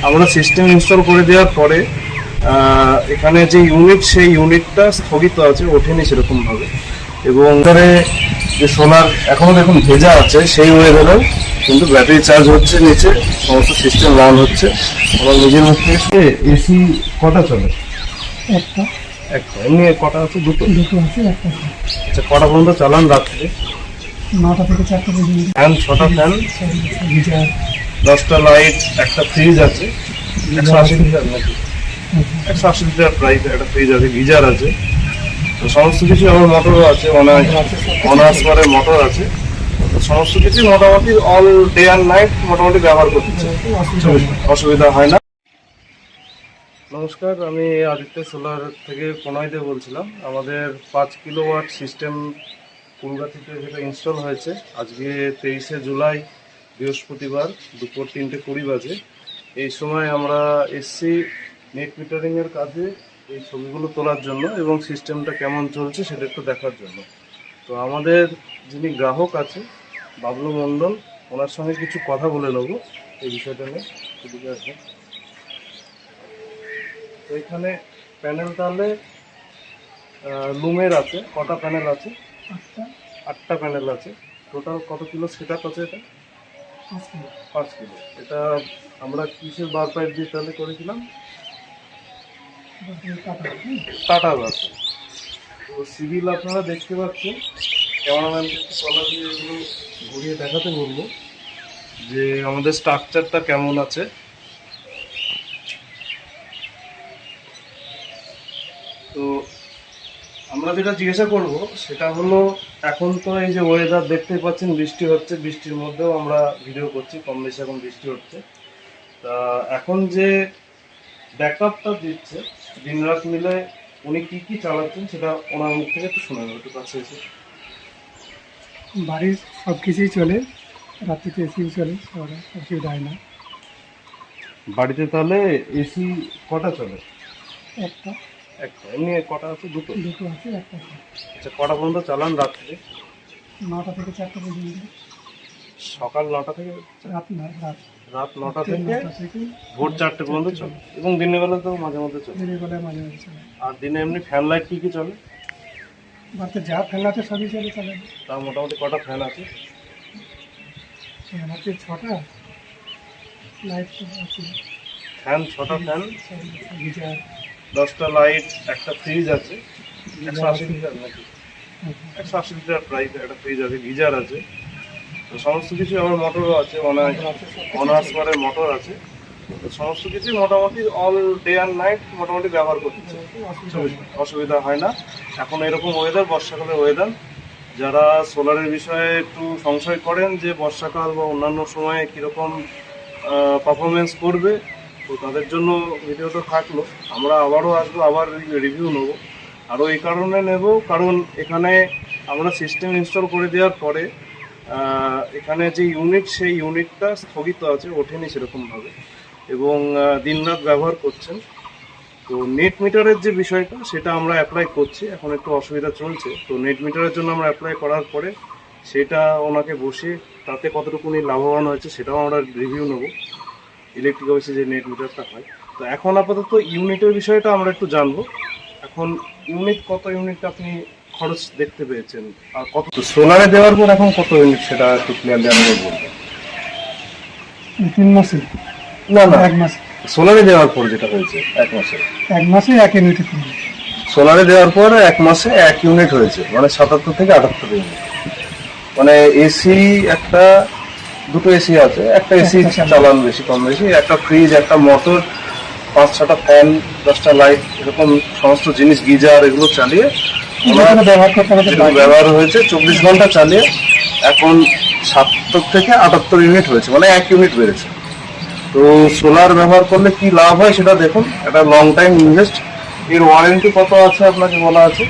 আমরা system install করে দেওয়ার পরে এখানে যে ইউনিট সেই ইউনিটটা স্থগিত আছে, ওঠেনি সেরকম ভাবে। এবং যে সোলার এখনো দেখুন ভেজা আছে, সেই ওয়েদারেও কিন্তু ব্যাটারি চার্জ হচ্ছে, নিচে সমস্ত সিস্টেম রান হচ্ছে। আমার নিজের মুখ থেকে এসি কটা চলে? একটা। এমনি কটা আছে? দুটো আছে, একটা। আচ্ছা, কটা পর্যন্ত চালান রাত্রে? 9টা থেকে 4টা পর্যন্ত। ফ্যান 6টা ফ্যান, গিজার, 10টা লাইট, একটা ফ্রিজ আছে। 180 লিটার নাকি? 180 লিটার প্রায় একটা ফ্রিজ আছে, গিজার আছে, তো সমস্ত কিছু। আমার মোটরও আছে, অনার্স করে মোটর আছে। সমস্ত কিছু মোটামুটি অল ডে অ্যান্ড নাইট মোটামুটি ব্যবহার করতে অসুবিধা হয় না। নমস্কার, আমি আদিত্য সোলার থেকে প্রণয়দে বলছিলাম। আমাদের 5 কিলোওয়াট সিস্টেম কুলগাছিতে যেটা ইনস্টল হয়েছে, আজকে 23শে জুলাই বৃহস্পতিবার দুপুর 3:20 বাজে। এই সময় আমরা এসছি নেট মিটারিংয়ের কাজে এই ছবিগুলো তোলার জন্য এবং সিস্টেমটা কেমন চলছে সেটা একটু দেখার জন্য। তো আমাদের যিনি গ্রাহক আছে বাবলু মণ্ডল, ওনার সঙ্গে কিছু কথা বলে নেবো এই বিষয়টা নিয়ে। এদিকে আসবেন। তো এখানে প্যানেল তাহলে লুমের আছে, কটা প্যানেল আছে? 8টা প্যানেল আছে। টোটাল কত কিলো সেট আপ আছে? এটা 5 কিলো। এটা আমরা কিসের বার পাইপ দিয়ে তাহলে করেছিলাম? টাটা বার। তো সিভিল আপনারা দেখতে পাচ্ছেন, ক্যামেরাম্যানকে তলা দিয়ে এগুলো ঘুরিয়ে দেখাতে বলবো যে আমাদের স্ট্রাকচারটা কেমন আছে। তো আমরা যেটা জিজ্ঞাসা করব সেটা হলো, এখন তো এই যে ওয়েদার দেখতে পাচ্ছেন, বৃষ্টি হচ্ছে, বৃষ্টির মধ্যেও আমরা ভিডিও করছি, কম বেশি এখন বৃষ্টি হচ্ছে। তা এখন যে ব্যাকআপটা দিচ্ছে দিনরাত মিলে, উনি কি কি চালাচ্ছেন সেটা ওনার মুখ থেকে একটু শোনাবেন, একটু কাছে এসে। বাড়ির সব কিছুই চলে, রাত্রিতে এসিও চলে, অসুবিধা হয় না। বাড়িতে তাহলে এসি কটা চলে? একটা। এমনি কটা আছে? দুটো আছে, একটা। আচ্ছা, কটা পর্যন্ত চালান রাত্রে? 9টা থেকে 4টা পর্যন্ত। সকাল 9টা থেকে রাত 9টা থেকে ভোর 4টে পর্যন্ত চলে, এবং দিনের বেলা তো মাঝে মধ্যে চলে। চলে। আর দিনে এমনি ফ্যান লাইট কি কি চলে? বাড়িতে যা ফ্যান আছে সবই চলে। তা মোটামুটি কটা ফ্যান আছে? ফ্যান আছে 6টা, লাইট আছে। ফ্যান 6টা ফ্যান, গিজার, 10টা লাইট, একটা ফ্রিজ আছে। 180 লিটার নাকি? 180 লিটার প্রায় একটা ফ্রিজ আছে, গিজার আছে, তো সমস্ত কিছু। আমার মোটরও আছে, অনার্স করে মোটর আছে, তো সমস্ত কিছু মোটামুটি অল ডে অ্যান্ড নাইট মোটামুটি ব্যবহার করতে অসুবিধা হয় না। এখন এরকম ওয়েদার, বর্ষাকালের ওয়েদার, যারা সোলারের বিষয়ে একটু সংশয় করেন যে বর্ষাকাল বা অন্যান্য সময়ে কীরকম পারফরমেন্স করবে, তো তাদের জন্য ভিডিওটা থাকলো। আমরা আবারও আসবো, আবার রিভিউ নেবো। আরও এই কারণে নেব, কারণ এখানে আমরা সিস্টেম ইনস্টল করে দেওয়ার পরে এখানে যে ইউনিট সেই ইউনিটটা স্থগিত আছে, ওঠেনি সেরকমভাবে, এবং দিনরাত ব্যবহার করছেন। তো নেট মিটারের যে বিষয়টা সেটা আমরা অ্যাপ্লাই করছি, এখন একটু অসুবিধা চলছে। তো নেট মিটারের জন্য আমরা অ্যাপ্লাই করার পরে সেটা ওনাকে বসে তাতে কতটুকু লাভবান হয়েছে সেটাও আমরা রিভিউ নেব, ইলেকট্রিক অফিসে যে নেট মিটারটা হয়। তো এখন আপাতত ইউনিটের বিষয়টা আমরা একটু জানবো। এখন ইউনিট, কত ইউনিট আপনি খরচ দেখতে পেয়েছেন, আর কত সোলারে দেওয়ার পর এখন কত ইউনিট সেটা একটু ক্লিয়ারলি আমাকে বলবেন। 3 মাসে? না, 1 মাস। সোলারে দেওয়ার পর যেটা হয়েছে 1 মাসে? 1 মাসে 1 ইউনিট। সোলারে দেওয়ার পর 1 মাসে 1 ইউনিট হয়েছে, মানে 77 থেকে 78 ইউনিট। মানে এসি একটা, দুটো এসি আছে, একটা এসি চালান বেশি কম বেশি, একটা ফ্রিজ, একটা মোটর, 5-6টা ফ্যান, 10টা লাইট, এরকম সমস্ত জিনিস, গিজার, এগুলো চালিয়ে ব্যবহার হয়েছে 24 ঘন্টা চালিয়ে এখন 70 থেকে 78 ইউনিট হয়েছে, মানে 1 ইউনিট বেড়েছে। তো সোলার ব্যবহার করলে কি লাভ হয় সেটা দেখুন, একটা লং টাইম ইনভেস্ট। এর ওয়ারেন্টি কত আছে আপনাকে বলা আছে?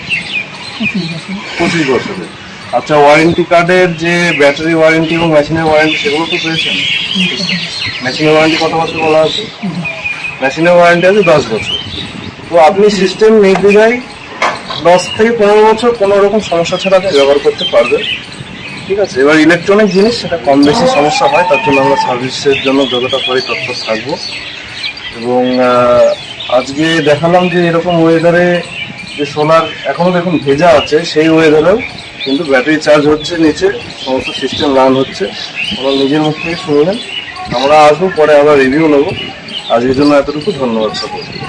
25 বছরের। আচ্ছা, ওয়ারেন্টি কার্ডের যে ব্যাটারি ওয়ারেন্টি এবং মেশিনের ওয়ারেন্টি সেগুলো তো পেয়েছেন? মেশিনের ওয়ারেন্টি কত বছর বলা আছে? মেশিনের ওয়ারেন্টি আছে 10 বছর। তো আপনি সিস্টেম নির্দ্বিধায় 10 থেকে 15 বছর কোনো রকম সমস্যা ছাড়া ব্যবহার করতে পারবেন, ঠিক আছে? এবার ইলেকট্রনিক জিনিস সেটা কম বেশি সমস্যা হয়, তার জন্য আমরা সার্ভিসের জন্য যতটা পারি তৎপর থাকবো। এবং আজকে দেখালাম যে এরকম ওয়েদারে যে সোলার এখনো দেখুন ভেজা আছে, সেই ওয়েদারেও কিন্তু ব্যাটারি চার্জ হচ্ছে, নিচে সমস্ত সিস্টেম রান হচ্ছে। ওরা নিজের মুখ থেকে শুনলেন। আমরা আসবো, পরে আবার রিভিউ নেবো। আজকের জন্য এতটুকু, ধন্যবাদ সকলকে।